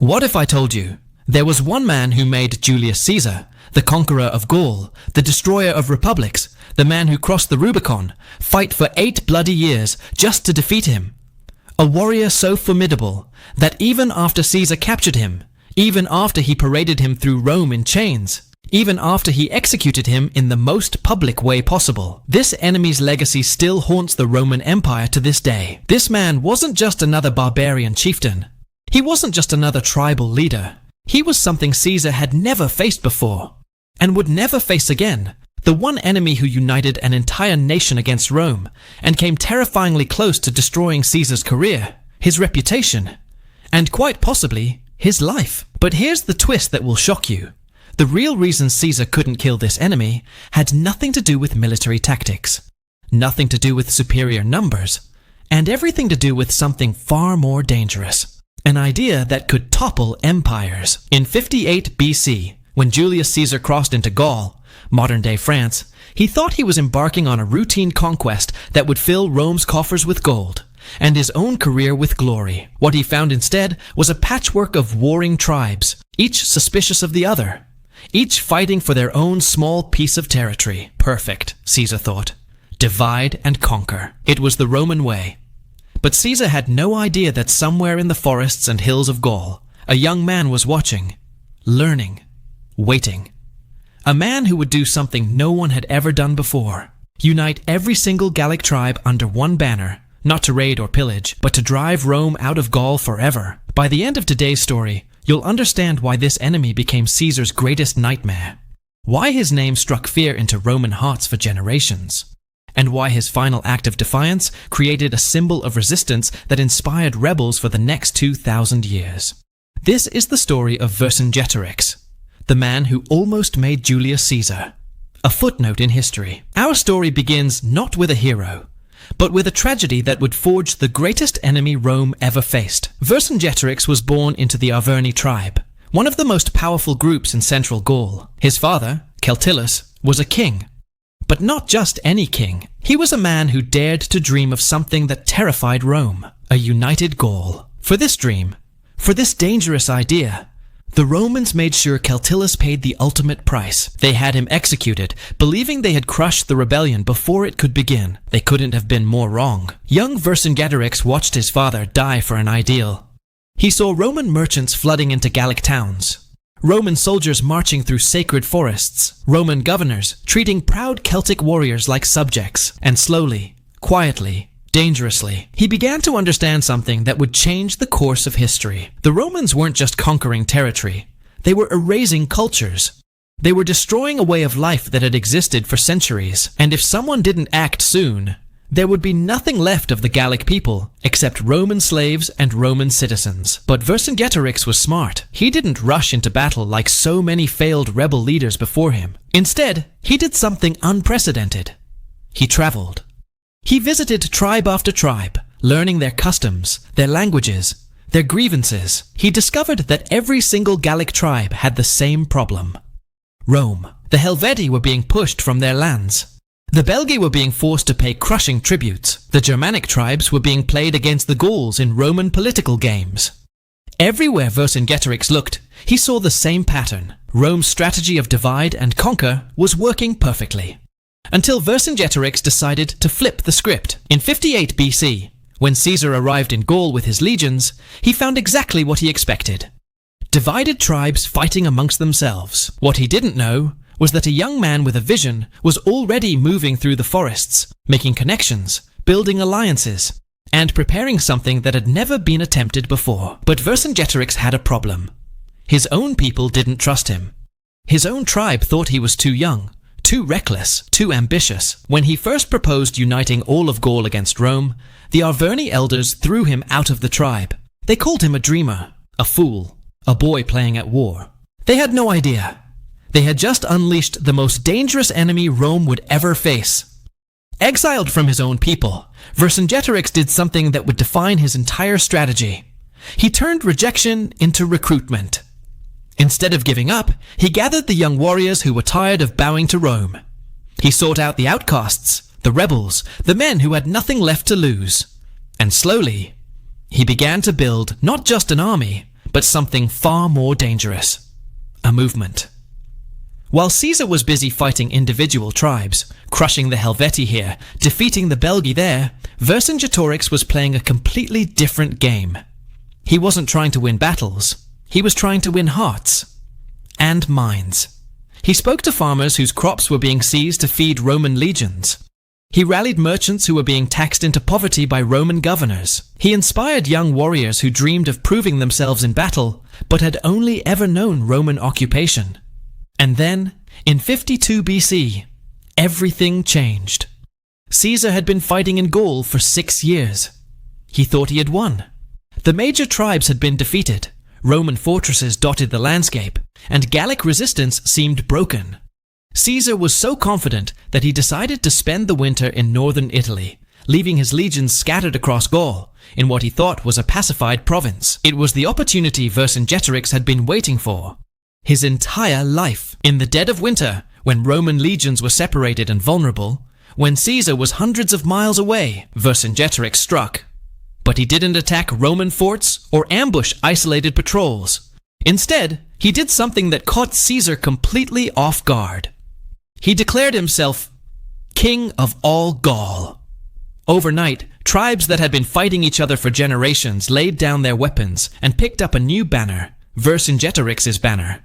What if I told you there was one man who made Julius Caesar, the conqueror of Gaul, the destroyer of republics, the man who crossed the Rubicon, fight for 8 bloody years just to defeat him? A warrior so formidable that even after Caesar captured him, even after he paraded him through Rome in chains, even after he executed him in the most public way possible, this enemy's legacy still haunts the Roman Empire to this day. This man wasn't just another barbarian chieftain. He wasn't just another tribal leader. He was something Caesar had never faced before, and would never face again. The one enemy who united an entire nation against Rome, and came terrifyingly close to destroying Caesar's career, his reputation, and quite possibly his life. But here's the twist that will shock you. The real reason Caesar couldn't kill this enemy had nothing to do with military tactics, nothing to do with superior numbers, and everything to do with something far more dangerous. An idea that could topple empires. In 58 BC, when Julius Caesar crossed into Gaul, modern-day France, he thought he was embarking on a routine conquest that would fill Rome's coffers with gold, and his own career with glory. What he found instead was a patchwork of warring tribes, each suspicious of the other, each fighting for their own small piece of territory. Perfect, Caesar thought. Divide and conquer. It was the Roman way. But Caesar had no idea that somewhere in the forests and hills of Gaul, a young man was watching, learning, waiting. A man who would do something no one had ever done before. Unite every single Gallic tribe under one banner, not to raid or pillage, but to drive Rome out of Gaul forever. By the end of today's story, you'll understand why this enemy became Caesar's greatest nightmare, why his name struck fear into Roman hearts for generations, and why his final act of defiance created a symbol of resistance that inspired rebels for the next 2,000 years. This is the story of Vercingetorix, the man who almost made Julius Caesar. A footnote in history. Our story begins not with a hero, but with a tragedy that would forge the greatest enemy Rome ever faced. Vercingetorix was born into the Arverni tribe, one of the most powerful groups in central Gaul. His father, Celtillus, was a king. But not just any king. He was a man who dared to dream of something that terrified Rome, a united Gaul. For this dream, for this dangerous idea, the Romans made sure Celtillus paid the ultimate price. They had him executed, believing they had crushed the rebellion before it could begin. They couldn't have been more wrong. Young Vercingetorix watched his father die for an ideal. He saw Roman merchants flooding into Gallic towns, Roman soldiers marching through sacred forests, Roman governors treating proud Celtic warriors like subjects, and slowly, quietly, dangerously, he began to understand something that would change the course of history. The Romans weren't just conquering territory, they were erasing cultures. They were destroying a way of life that had existed for centuries, and if someone didn't act soon, there would be nothing left of the Gallic people except Roman slaves and Roman citizens. But Vercingetorix was smart. He didn't rush into battle like so many failed rebel leaders before him. Instead, he did something unprecedented. He traveled. He visited tribe after tribe, learning their customs, their languages, their grievances. He discovered that every single Gallic tribe had the same problem. Rome. The Helvetii were being pushed from their lands. The Belgae were being forced to pay crushing tributes. The Germanic tribes were being played against the Gauls in Roman political games. Everywhere Vercingetorix looked, he saw the same pattern. Rome's strategy of divide and conquer was working perfectly. Until Vercingetorix decided to flip the script. In 58 BC, when Caesar arrived in Gaul with his legions, he found exactly what he expected. Divided tribes fighting amongst themselves. What he didn't know was that a young man with a vision was already moving through the forests, making connections, building alliances, and preparing something that had never been attempted before. But Vercingetorix had a problem. His own people didn't trust him. His own tribe thought he was too young, too reckless, too ambitious. When he first proposed uniting all of Gaul against Rome, the Arverni elders threw him out of the tribe. They called him a dreamer, a fool, a boy playing at war. They had no idea. They had just unleashed the most dangerous enemy Rome would ever face. Exiled from his own people, Vercingetorix did something that would define his entire strategy. He turned rejection into recruitment. Instead of giving up, he gathered the young warriors who were tired of bowing to Rome. He sought out the outcasts, the rebels, the men who had nothing left to lose. And slowly, he began to build not just an army, but something far more dangerous: a movement. While Caesar was busy fighting individual tribes, crushing the Helvetii here, defeating the Belgae there, Vercingetorix was playing a completely different game. He wasn't trying to win battles, he was trying to win hearts and minds. He spoke to farmers whose crops were being seized to feed Roman legions. He rallied merchants who were being taxed into poverty by Roman governors. He inspired young warriors who dreamed of proving themselves in battle, but had only ever known Roman occupation. And then, in 52 BC, everything changed. Caesar had been fighting in Gaul for 6 years. He thought he had won. The major tribes had been defeated, Roman fortresses dotted the landscape, and Gallic resistance seemed broken. Caesar was so confident that he decided to spend the winter in northern Italy, leaving his legions scattered across Gaul, in what he thought was a pacified province. It was the opportunity Vercingetorix had been waiting for. His entire life. In the dead of winter, when Roman legions were separated and vulnerable, when Caesar was hundreds of miles away, Vercingetorix struck. But he didn't attack Roman forts or ambush isolated patrols. Instead, he did something that caught Caesar completely off guard. He declared himself king of all Gaul. Overnight, tribes that had been fighting each other for generations laid down their weapons and picked up a new banner, Vercingetorix's banner.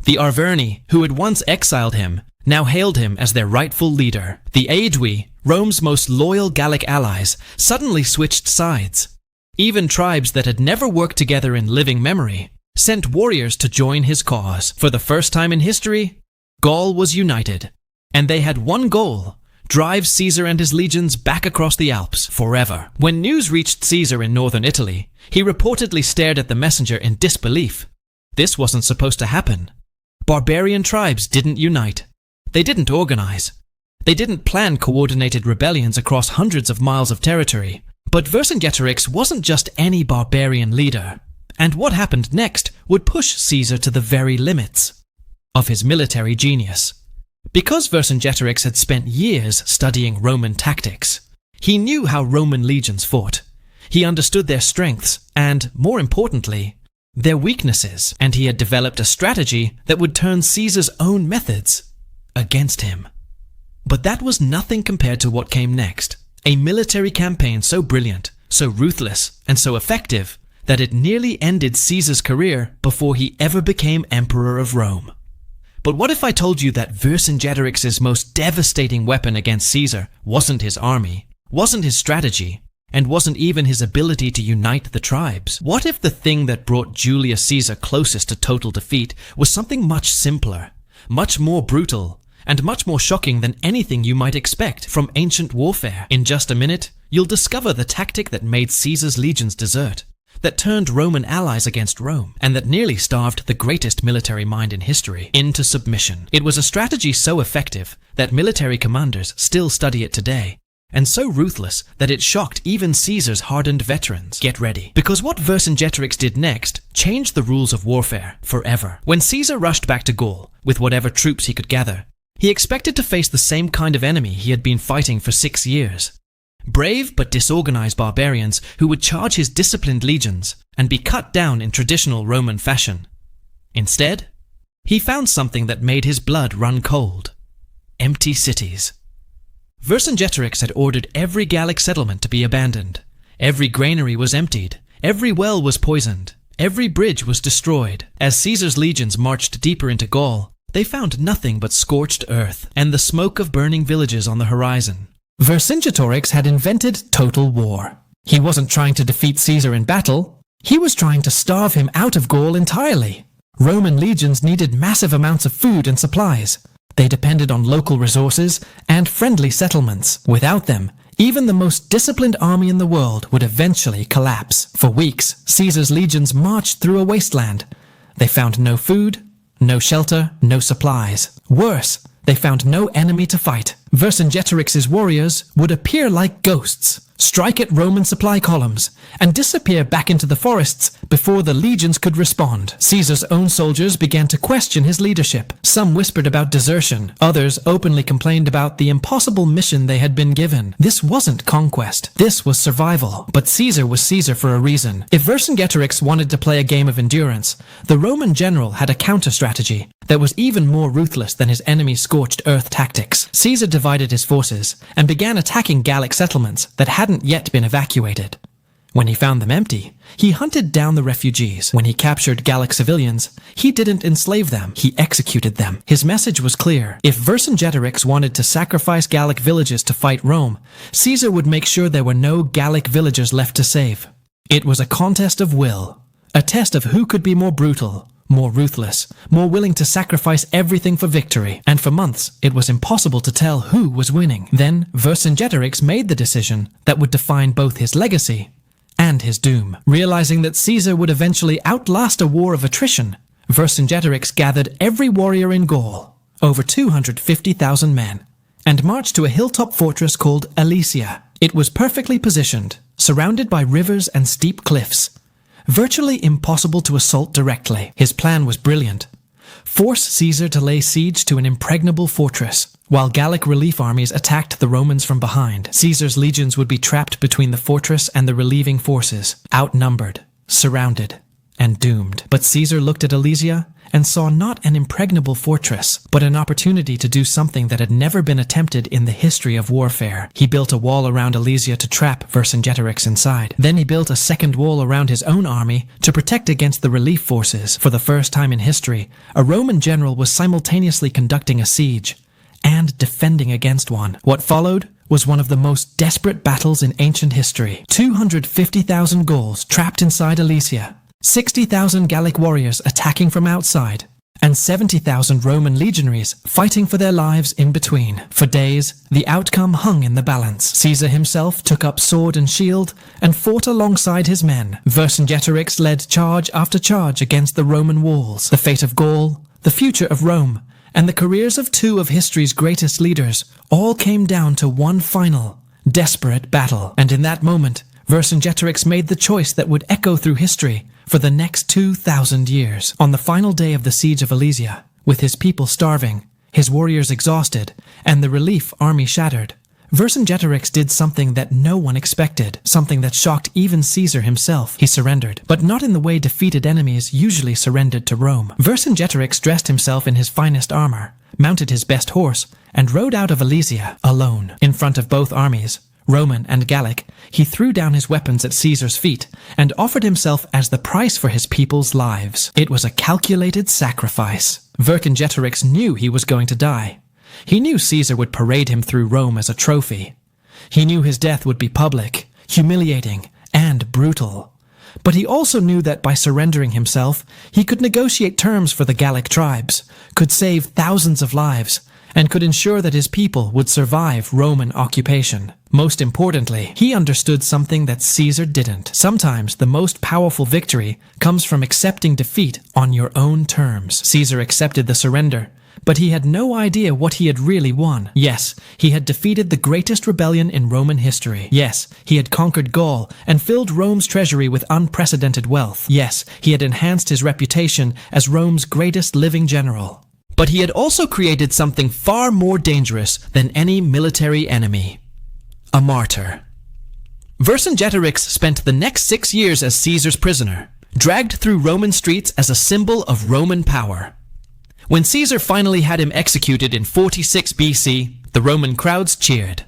The Arverni, who had once exiled him, now hailed him as their rightful leader. The Aedui, Rome's most loyal Gallic allies, suddenly switched sides. Even tribes that had never worked together in living memory sent warriors to join his cause. For the first time in history, Gaul was united, and they had one goal: drive Caesar and his legions back across the Alps forever. When news reached Caesar in northern Italy, he reportedly stared at the messenger in disbelief. This wasn't supposed to happen. Barbarian tribes didn't unite. They didn't organize. They didn't plan coordinated rebellions across hundreds of miles of territory. But Vercingetorix wasn't just any barbarian leader, and what happened next would push Caesar to the very limits of his military genius. Because Vercingetorix had spent years studying Roman tactics, he knew how Roman legions fought. He understood their strengths and, more importantly, their weaknesses, and he had developed a strategy that would turn Caesar's own methods against him. But that was nothing compared to what came next. A military campaign so brilliant, so ruthless, and so effective that it nearly ended Caesar's career before he ever became emperor of Rome. But what if I told you that Vercingetorix's most devastating weapon against Caesar wasn't his army, wasn't his strategy, and wasn't even his ability to unite the tribes? What if the thing that brought Julius Caesar closest to total defeat was something much simpler, much more brutal, and much more shocking than anything you might expect from ancient warfare? In just a minute, you'll discover the tactic that made Caesar's legions desert, that turned Roman allies against Rome, and that nearly starved the greatest military mind in history into submission. It was a strategy so effective that military commanders still study it today, and so ruthless that it shocked even Caesar's hardened veterans. Get ready, because what Vercingetorix did next changed the rules of warfare forever. When Caesar rushed back to Gaul with whatever troops he could gather, he expected to face the same kind of enemy he had been fighting for 6 years. Brave but disorganized barbarians who would charge his disciplined legions and be cut down in traditional Roman fashion. Instead, he found something that made his blood run cold: empty cities. Vercingetorix had ordered every Gallic settlement to be abandoned. Every granary was emptied. Every well was poisoned. Every bridge was destroyed. As Caesar's legions marched deeper into Gaul, they found nothing but scorched earth and the smoke of burning villages on the horizon. Vercingetorix had invented total war. He wasn't trying to defeat Caesar in battle. He was trying to starve him out of Gaul entirely. Roman legions needed massive amounts of food and supplies. They depended on local resources and friendly settlements. Without them, even the most disciplined army in the world would eventually collapse. For weeks, Caesar's legions marched through a wasteland. They found no food, no shelter, no supplies. Worse, they found no enemy to fight. Vercingetorix's warriors would appear like ghosts, strike at Roman supply columns, and disappear back into the forests before the legions could respond. Caesar's own soldiers began to question his leadership. Some whispered about desertion, others openly complained about the impossible mission they had been given. This wasn't conquest, this was survival. But Caesar was Caesar for a reason. If Vercingetorix wanted to play a game of endurance, the Roman general had a counter-strategy that was even more ruthless than his enemy's scorched earth tactics. Caesar divided his forces and began attacking Gallic settlements that hadn't yet been evacuated. When he found them empty, he hunted down the refugees. When he captured Gallic civilians, he didn't enslave them, he executed them. His message was clear. If Vercingetorix wanted to sacrifice Gallic villages to fight Rome, Caesar would make sure there were no Gallic villagers left to save. It was a contest of will, a test of who could be more brutal, more ruthless, more willing to sacrifice everything for victory. And for months, it was impossible to tell who was winning. Then, Vercingetorix made the decision that would define both his legacy and his doom. Realizing that Caesar would eventually outlast a war of attrition, Vercingetorix gathered every warrior in Gaul, over 250,000 men, and marched to a hilltop fortress called Alesia. It was perfectly positioned, surrounded by rivers and steep cliffs, virtually impossible to assault directly. His plan was brilliant. Force Caesar to lay siege to an impregnable fortress, while Gallic relief armies attacked the Romans from behind. Caesar's legions would be trapped between the fortress and the relieving forces, outnumbered, surrounded, and doomed. But Caesar looked at Alesia and saw not an impregnable fortress, but an opportunity to do something that had never been attempted in the history of warfare. He built a wall around Alesia to trap Vercingetorix inside. Then he built a second wall around his own army to protect against the relief forces. For the first time in history, a Roman general was simultaneously conducting a siege and defending against one. What followed was one of the most desperate battles in ancient history. 250,000 Gauls trapped inside Alesia, 60,000 Gallic warriors attacking from outside, and 70,000 Roman legionaries fighting for their lives in between. For days, the outcome hung in the balance. Caesar himself took up sword and shield and fought alongside his men. Vercingetorix led charge after charge against the Roman walls. The fate of Gaul, the future of Rome, and the careers of two of history's greatest leaders all came down to one final, desperate battle. And in that moment, Vercingetorix made the choice that would echo through history for the next 2,000 years. On the final day of the siege of Alesia, with his people starving, his warriors exhausted, and the relief army shattered, Vercingetorix did something that no one expected, something that shocked even Caesar himself. He surrendered, but not in the way defeated enemies usually surrendered to Rome. Vercingetorix dressed himself in his finest armor, mounted his best horse, and rode out of Alesia alone. In front of both armies, Roman and Gallic, he threw down his weapons at Caesar's feet and offered himself as the price for his people's lives. It was a calculated sacrifice. Vercingetorix knew he was going to die. He knew Caesar would parade him through Rome as a trophy. He knew his death would be public, humiliating, and brutal. But he also knew that by surrendering himself, he could negotiate terms for the Gallic tribes, could save thousands of lives, and could ensure that his people would survive Roman occupation. Most importantly, he understood something that Caesar didn't. Sometimes the most powerful victory comes from accepting defeat on your own terms. Caesar accepted the surrender, but he had no idea what he had really won. Yes, he had defeated the greatest rebellion in Roman history. Yes, he had conquered Gaul and filled Rome's treasury with unprecedented wealth. Yes, he had enhanced his reputation as Rome's greatest living general. But he had also created something far more dangerous than any military enemy: a martyr. Vercingetorix spent the next 6 years as Caesar's prisoner, dragged through Roman streets as a symbol of Roman power. When Caesar finally had him executed in 46 BC, the Roman crowds cheered.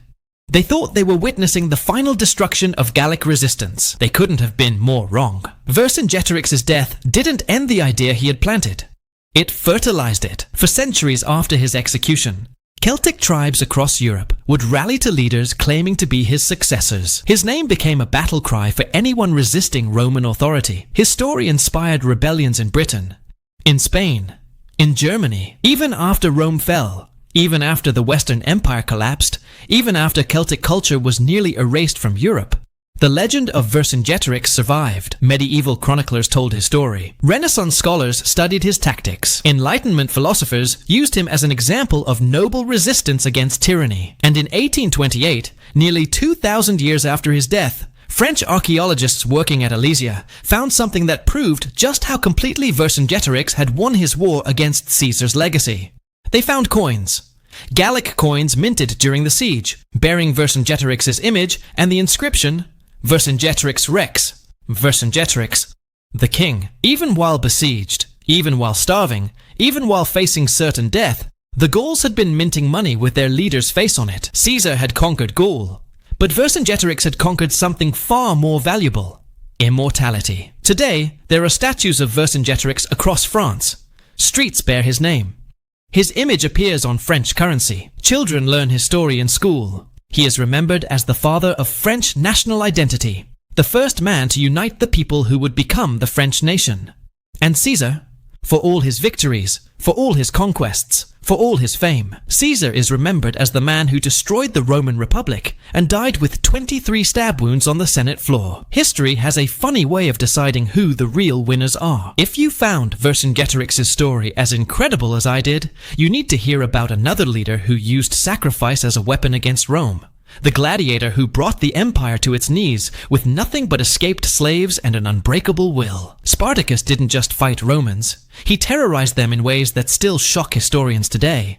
They thought they were witnessing the final destruction of Gallic resistance. They couldn't have been more wrong. Vercingetorix's death didn't end the idea he had planted. It fertilized it. For centuries after his execution, Celtic tribes across Europe would rally to leaders claiming to be his successors. His name became a battle cry for anyone resisting Roman authority. His story inspired rebellions in Britain, in Spain, in Germany. Even after Rome fell, even after the Western Empire collapsed, even after Celtic culture was nearly erased from Europe, The legend of Vercingetorix survived. Medieval chroniclers told his story. Renaissance scholars studied his tactics. Enlightenment philosophers used him as an example of noble resistance against tyranny. And in 1828, nearly 2,000 years after his death, French archaeologists working at Alesia found something that proved just how completely Vercingetorix had won his war against Caesar's legacy. They found coins. Gallic coins minted during the siege, bearing Vercingetorix's image and the inscription Vercingetorix Rex, Vercingetorix, the king. Even while besieged, even while starving, even while facing certain death, the Gauls had been minting money with their leader's face on it. Caesar had conquered Gaul, but Vercingetorix had conquered something far more valuable: immortality. Today, there are statues of Vercingetorix across France. Streets bear his name. His image appears on French currency. Children learn his story in school. He is remembered as the father of French national identity, the first man to unite the people who would become the French nation. And Caesar, for all his victories, for all his conquests, for all his fame, Caesar is remembered as the man who destroyed the Roman Republic and died with 23 stab wounds on the Senate floor. History has a funny way of deciding who the real winners are. If you found Vercingetorix's story as incredible as I did, you need to hear about another leader who used sacrifice as a weapon against Rome. The gladiator who brought the empire to its knees with nothing but escaped slaves and an unbreakable will. Spartacus didn't just fight Romans. He terrorized them in ways that still shock historians today.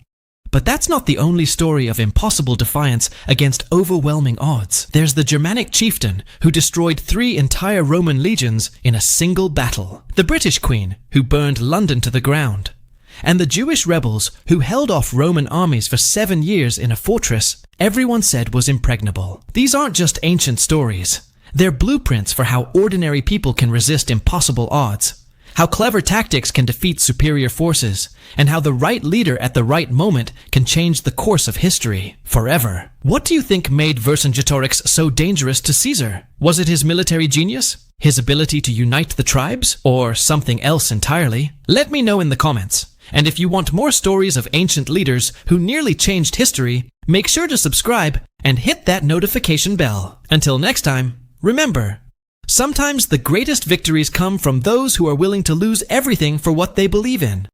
But that's not the only story of impossible defiance against overwhelming odds. There's the Germanic chieftain who destroyed 3 entire Roman legions in a single battle. The British queen who burned London to the ground. And the Jewish rebels who held off Roman armies for 7 years in a fortress everyone said was impregnable. These aren't just ancient stories. They're blueprints for how ordinary people can resist impossible odds, how clever tactics can defeat superior forces, and how the right leader at the right moment can change the course of history forever. What do you think made Vercingetorix so dangerous to Caesar? Was it his military genius? His ability to unite the tribes? Or something else entirely? Let me know in the comments. And if you want more stories of ancient leaders who nearly changed history, make sure to subscribe and hit that notification bell. Until next time, remember, sometimes the greatest victories come from those who are willing to lose everything for what they believe in.